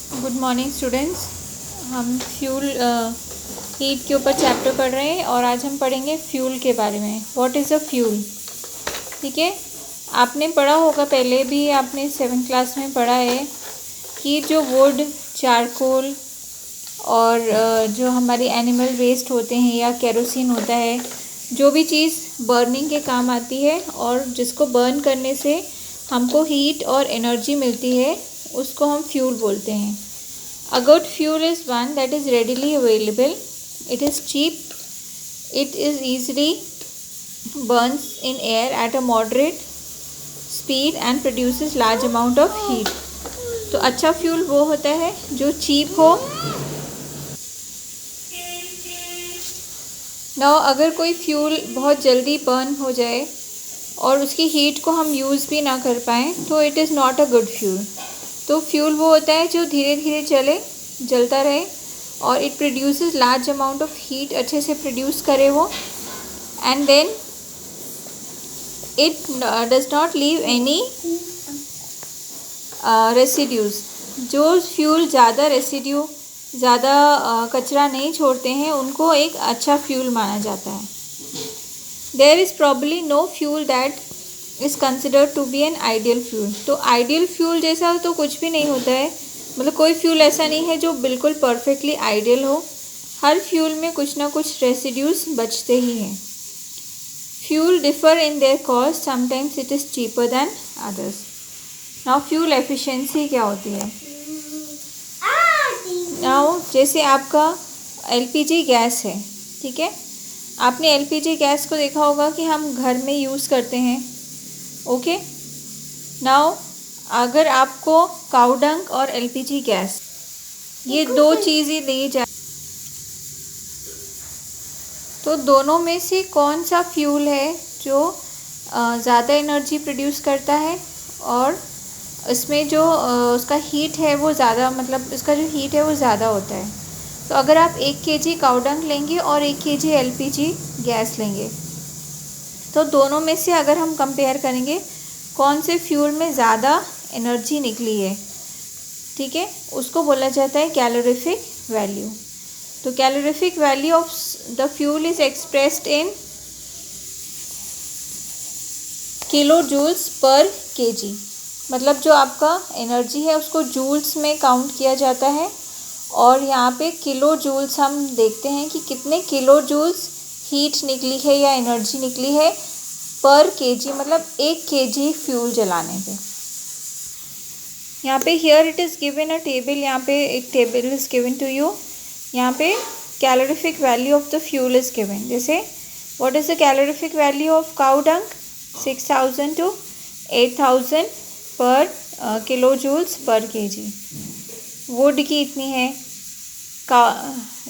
Good morning students. हम fuel heat के ऊपर चैप्टर पढ़ रहे हैं और आज हम पढ़ेंगे फ्यूल के बारे में। What is a fuel? ठीक है, आपने पढ़ा होगा, पहले भी आपने 7th क्लास में पढ़ा है कि जो वुड, चारकोल और जो हमारे एनिमल वेस्ट होते हैं या केरोसिन होता है, जो भी चीज़ बर्निंग के काम आती है और जिसको बर्न करने से हमको हीट और एनर्जी मिलती है, उसको हम फ्यूल बोलते हैं। A good fuel is one that is readily available. It is cheap. It is easily burns in air at a moderate speed and produces large amount of heat. तो अच्छा fuel वो होता है जो चीप हो। ना अगर कोई फ्यूल बहुत जल्दी बर्न हो जाए और उसकी हीट को हम यूज़ भी ना कर पाएँ तो it is not a good fuel. तो फ्यूल वो होता है जो धीरे धीरे जलता रहे और it produces large amount of heat, अच्छे से प्रोड्यूस करे वो, and then it does not leave any residues. जो फ्यूल ज़्यादा कचरा नहीं छोड़ते हैं उनको एक अच्छा फ्यूल माना जाता है। There is probably no fuel that is considered to be an ideal fuel. तो आइडियल फ्यूल जैसा तो कुछ भी नहीं होता है, मतलब कोई फ्यूल ऐसा नहीं है जो बिल्कुल परफेक्टली आइडियल हो। हर फ्यूल में कुछ ना कुछ रेसिड्यूज बचते ही हैं। Fuel differ in their cost, sometimes it is cheaper then others. Now fuel efficiency क्या होती है? नाउ जैसे आपका एलपीजी गैस है, ठीक है, आपने एलपीजी गैस को देखा होगा कि हम घर में यूज़ करते हैं। ओके, नाउ अगर आपको काउडंग और एलपीजी गैस, ये दो चीज़ें दी जाए तो दोनों में से कौन सा फ्यूल है जो ज़्यादा एनर्जी प्रोड्यूस करता है और इसमें जो उसका हीट है वो ज़्यादा, मतलब इसका जो हीट है वो ज़्यादा होता है। तो अगर आप 1 kg काउडंग लेंगे और 1 kg एलपीजी गैस लेंगे तो दोनों में से अगर हम कंपेयर करेंगे कौन से फ्यूल में ज़्यादा एनर्जी निकली है, ठीक है, उसको बोला जाता है कैलोरीफिक वैल्यू। तो calorific value of the fuel is expressed in kilo joules per KG. मतलब जो आपका एनर्जी है उसको जूल्स में काउंट किया जाता है और यहाँ पे किलो जूल्स हम देखते हैं कि कितने किलो जूल्स हीट निकली है या एनर्जी निकली है पर केजी, मतलब 1 kg फ्यूल जलाने पे। यहाँ पे here it is given a table, यहाँ पे एक table is given to you. यहाँ पे calorific value of the fuel is given. जैसे what is the calorific value of cow dung? 6000 to 8000 per kilo joules per KG. Wood की इतनी है,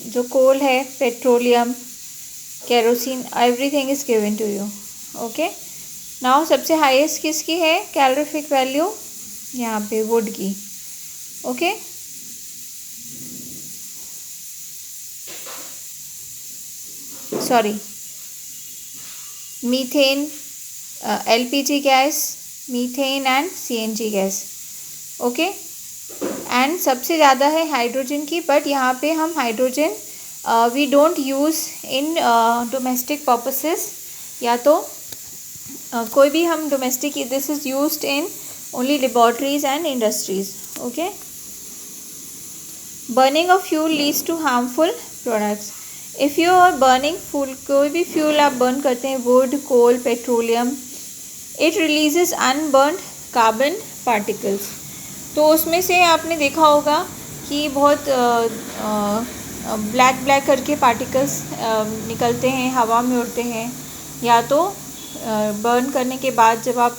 जो कोल है, petroleum, kerosene, everything is given to you. Okay, now सबसे highest किसकी है calorific value? यहाँ पे वुड की। Okay, sorry, methane, LPG gas, methane and CNG gas. Okay, and सबसे ज़्यादा है हाइड्रोजन की, बट यहाँ पे हम hydrogen we don't use in domestic purposes, या तो कोई भी हम domestic, this is used in only laboratories and industries. Okay, burning of fuel leads to harmful products. If you are burning fuel, कोई भी फ्यूल आप बर्न करते हैं, wood, coal, petroleum, it releases unburned carbon particles. तो उसमें से आपने देखा होगा कि बहुत ब्लैक करके पार्टिकल्स निकलते हैं, हवा में उड़ते हैं, या तो बर्न करने के बाद जब आप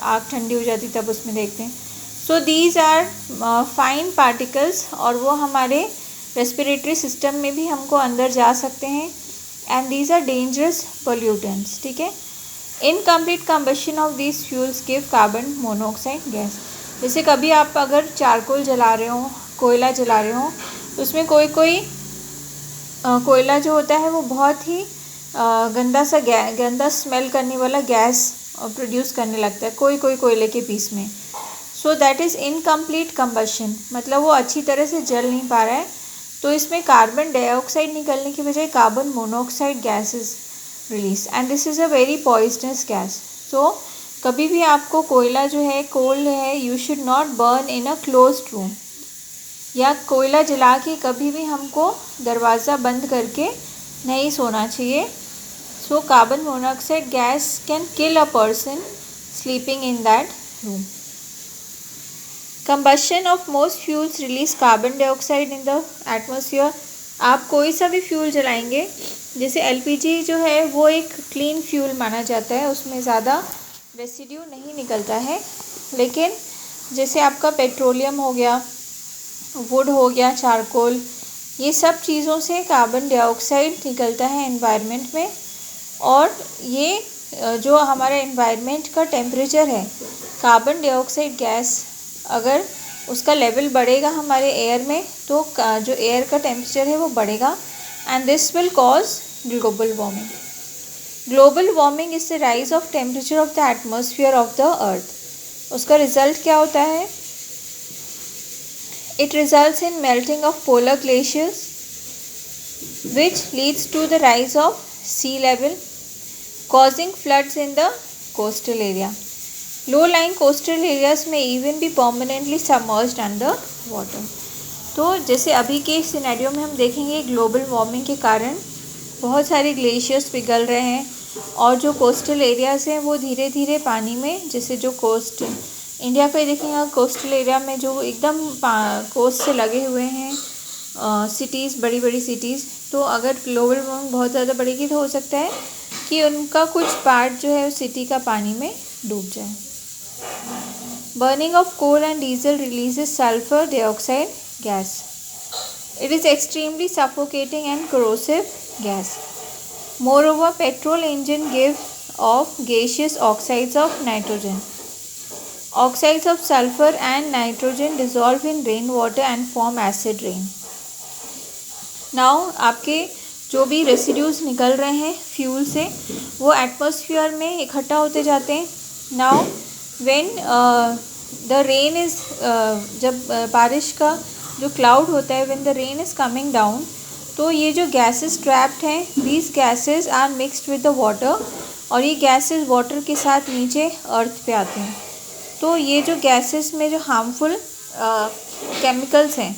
आग ठंडी हो जाती तब उसमें देखते हैं। So these are fine particles और वो हमारे रेस्पिरेटरी सिस्टम में भी हमको अंदर जा सकते हैं, and these are dangerous pollutants. ठीक है, incomplete combustion of these fuels give carbon monoxide gas. जैसे कभी आप अगर चारकोल जला रहे हो, कोयला जला रहे हो, तो उसमें कोई कोयला जो होता है वो बहुत ही गंदा स्मेल करने वाला गैस प्रोड्यूस करने लगता है कोई कोयले के पीस में। So that is incomplete combustion, मतलब वो अच्छी तरह से जल नहीं पा रहा है। तो इसमें कार्बन डाइऑक्साइड निकलने की बजाय carbon monoxide gas is release and this is a very poisonous gas. So कभी भी आपको कोयला जो है, कोल है, you should not burn in a closed room, या कोयला जला के कभी भी हमको दरवाज़ा बंद करके नहीं सोना चाहिए। So carbon monoxide gas can kill a person sleeping in that room. Combustion of most fuels release carbon dioxide in the atmosphere. आप कोई सा भी फ्यूल जलाएंगे, जैसे एलपीजी जो है वो एक क्लीन फ्यूल माना जाता है, उसमें ज़्यादा रेसिड्यू नहीं निकलता है। लेकिन जैसे आपका पेट्रोलियम हो गया, वुड हो गया, चारकोल, ये सब चीज़ों से कार्बन डाइऑक्साइड निकलता है एनवायरनमेंट में। और ये जो हमारा एनवायरनमेंट का टेम्परेचर है, कार्बन डाइऑक्साइड गैस अगर उसका लेवल बढ़ेगा हमारे एयर में, तो जो एयर का टेम्परेचर है वो बढ़ेगा and this will cause global warming. Global warming is the rise of temperature of the atmosphere of the earth. उसका रिजल्ट क्या होता है? It results in melting of polar glaciers which leads to the rise of sea level, causing floods in the coastal area. Low-lying coastal areas may even be permanently submerged under water. तो जैसे अभी के scenario में हम देखेंगे, global warming के कारण बहुत सारे ग्लेशियर्स पिघल रहे हैं और जो कोस्टल एरियाज़ हैं वो धीरे धीरे पानी में, जैसे जो कोस्ट इंडिया का ही देखेंगे, कोस्टल एरिया में जो एकदम कोस्ट से लगे हुए हैं सिटीज़, बड़ी बड़ी सिटीज़, तो अगर ग्लोबल वार्मिंग बहुत ज़्यादा बढ़ेगी तो हो सकता है कि उनका कुछ पार्ट जो है उस सिटी का पानी में डूब जाए। Burning of coal and diesel releases sulphur dioxide gas. It is extremely suffocating and corrosive gas. Moreover, petrol engine give off gaseous oxides of nitrogen. Oxides of sulfur and nitrogen dissolve in rainwater and form acid rain. Now आपके जो भी residues निकल रहे हैं fuel से, वो atmosphere में इकट्ठा होते जाते हैं। Now when the rain is, जब बारिश का जो क्लाउड होता है, when the rain is coming down, तो ये जो गैसेस ट्रैप्ड हैं, these gases are mixed with the water, और ये गैसेस वाटर के साथ नीचे अर्थ पे आते हैं। तो ये जो गैसेस में जो हार्मफुल केमिकल्स हैं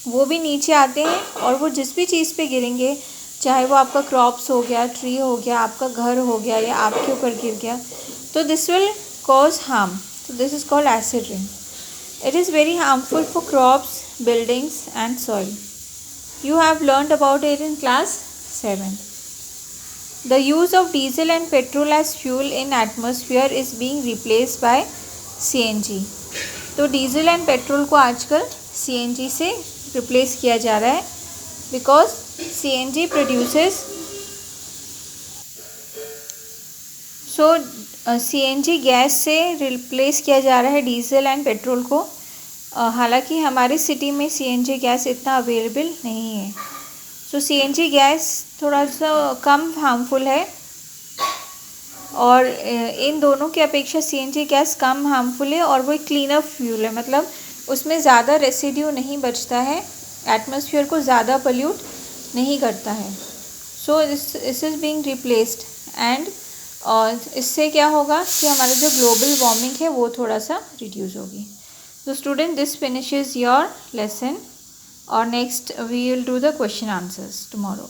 वो भी नीचे आते हैं, और वो जिस भी चीज़ पे गिरेंगे, चाहे वो आपका क्रॉप्स हो गया, ट्री हो गया, आपका घर हो गया, या आपके ऊपर गिर गया, तो दिस विल कॉज हार्म। तो this is called acid rain. It is very harmful for crops, buildings and soil. You have learned about it in class 7. The use of diesel and petrol as fuel in atmosphere is being replaced by CNG. तो diesel and petrol को आजकल CNG से replace किया जा रहा है, because CNG produces, so CNG gas से replace किया जा रहा है डीजल एंड पेट्रोल को। हालांकि हमारे सिटी में CNG गैस इतना अवेलेबल नहीं है। सो CNG गैस थोड़ा सा कम हार्मफुल है, और इन दोनों की अपेक्षा CNG गैस कम हार्मफुल है, और वो एक क्लीनर फ्यूल है, मतलब उसमें ज़्यादा रेसिड्यू नहीं बचता है, एटमॉस्फेयर को ज़्यादा पोल्यूट नहीं करता है। So this is being replaced, and इससे क्या होगा कि हमारा जो ग्लोबल वार्मिंग है वो थोड़ा सा रिड्यूस होगी। So student, this finishes your lesson, or next we will do the question answers tomorrow.